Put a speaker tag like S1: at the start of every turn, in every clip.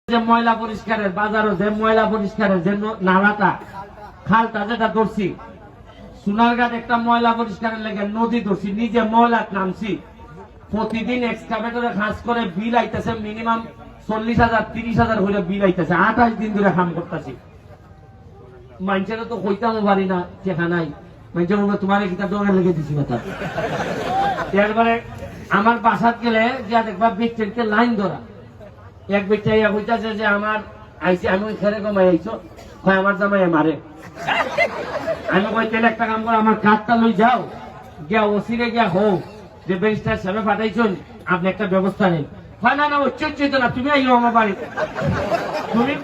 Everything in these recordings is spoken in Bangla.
S1: যে ময়লা পরিষ্কারের বাজারও যে ময়লা পরিষ্কারের যে নালাটা খালটা যেটা ধরছি সোনারঘাট একটা ময়লা পরিষ্কারের লেগে নদী ধরছি নিজে ময়লা নামছি প্রতিদিন এক্সকাভেটরে খাস করে বিল আইতেছে মিনিমাম 40,000 30,000 হইলে বিল আইতেছে 28 দিন ধরে কাম করতেছি মানুষেরা তো কইতামও পারি না সেখানাই মানুষের মনে তোমার কিতাব দোকানে লেগে দিছি না তার এরপরে আমার বাসাত গেলে যা দেখবা ব্যক্তিকে লাইন ধরা এক ব্যক্তি ইয়া কইতাছে যে আমার আইসি আমি খেরে কমাই আইছো হয় আমার জামাই মারে আমি কই তেল একটা কাম করে আমার কার্ডটা লই যাও গিয়া ওসিরে গিয়া হোক যে ব্যারিস্টার সাহেব পাঠাইছেন আপনি একটা ব্যবস্থা নেই হয় না না উচ্চ না তুমি আইও আমার বাড়ি তুমি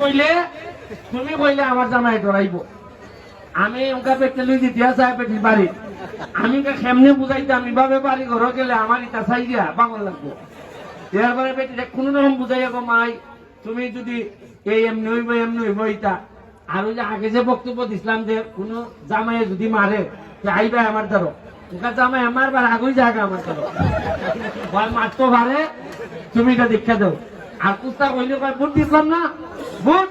S1: কইলে আমার জামাই ডরাইব আমি ওকে পেটে লই দিতে সাহেব পেটির বাড়ি আমি কেমনে বুঝাইতে আমি ভাবে বাড়ি ঘর গেলে আমার ইটা চাই দিয়া বাংলা লাগবো এরপরে বেটি কোন রকম বুঝাইয়া গো মাই তুমি যদি এই এমনি হইব ইটা আর ওই যে আগে যে বক্তব্য দিছিলাম যে কোন জামাই যদি মারে আইবা আমার ধরো ওকে জামাই আমার বার আগুই জায়গা আমার ধরো মারতো পারে তুমি এটা দীক্ষা দাও আর কুস্তা কইলে ভোট দিছিলাম না ভোট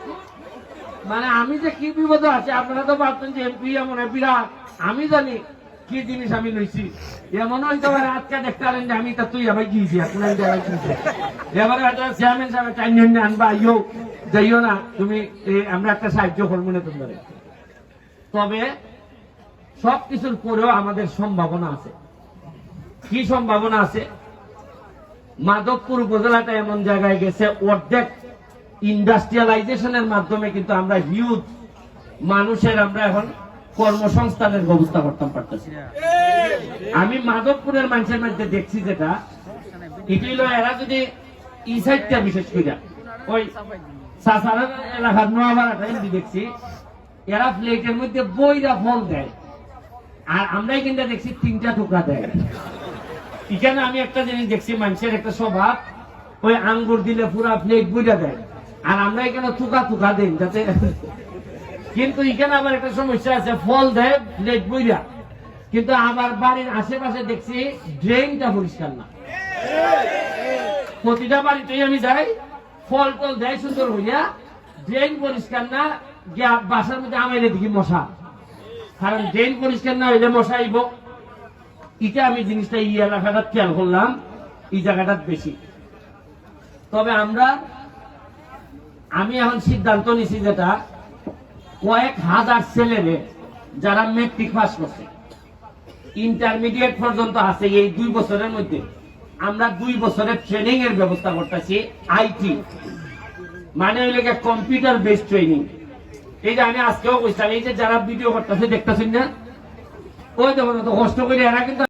S1: মানে আমি যে কি বিপদ আছে আপনারা তো ভাবছেন যে এমপি এমন বিরাট আমি জানি কি জিনিস আমি লইছি এমন হইতে পারে আজকে দেখতে পারেন যে আমি তা তুই আবার গিয়েছি এবারে হয়তো চেয়ারম্যান সাহেব টাইম আনবা আইও যাইও না তুমি আমরা একটা সাহায্য করবো না তোমাদের তবে সবকিছুর পরেও আমাদের সম্ভাবনা আছে কি সম্ভাবনা আছে মাধবপুর উপজেলাটা এমন জায়গায় গেছে অর্ধেক ইন্ডাস্ট্রিয়ালাইজেশনের মাধ্যমে কিন্তু আমরা হিউজ মানুষের আমরা এখন কর্মসংস্থানের ব্যবস্থা করতে পারতেছি আমি মাধবপুরের মানুষের মধ্যে দেখছি যেটা এটিল এরা যদি ই সাইডটা বিশেষ করে ওই সাসারা এলাকার নোয়াবাড়াটা এমনি দেখছি এরা প্লেটের মধ্যে বইরা ফল দেয় আর আমরাই কিন্তু দেখছি 3টা টুকরা দেয় এখানে আমি একটা জিনিস দেখছি মানুষের একটা স্বভাব ওই আঙ্গুর দিলে পুরা প্লেট বইরা দেয় আর আমরা এখানে টুকা দিন যাতে কিন্তু এখানে আবার একটা সমস্যা আছে ফল দেয় প্লেট বইরা কিন্তু আবার বাড়ির আশেপাশে দেখছি ড্রেনটা পরিষ্কার না প্রতিটা বাড়িতেই আমি যাই ফল টল দেয় সুন্দর হইয়া ড্রেন পরিষ্কার না গিয়া বাসার মধ্যে আমাইলে দেখি মশা কারণ ড্রেন পরিষ্কার না হইলে মশা আইব এটা আমি জিনিসটা এই এলাকাটা খেয়াল করলাম এই জায়গাটা বেশি তবে আমি এখন সিদ্ধান্ত নিছি যেটা কয়েক হাজার ছেলেরে যারা মেট্রিক পাস করছে ইন্টারমিডিয়েট পর্যন্ত আছে এই 2 বছরের মধ্যে আমরা 2 বছরের ট্রেনিং এর ব্যবস্থা করতেছি আইটি মানে হইলে কম্পিউটার বেসড ট্রেনিং এই যে আমি আজকেও কইছিলাম এই যে যারা ভিডিও করতেছে দেখতেছেন না ওই দেখুন কষ্ট করে এরা কিন্তু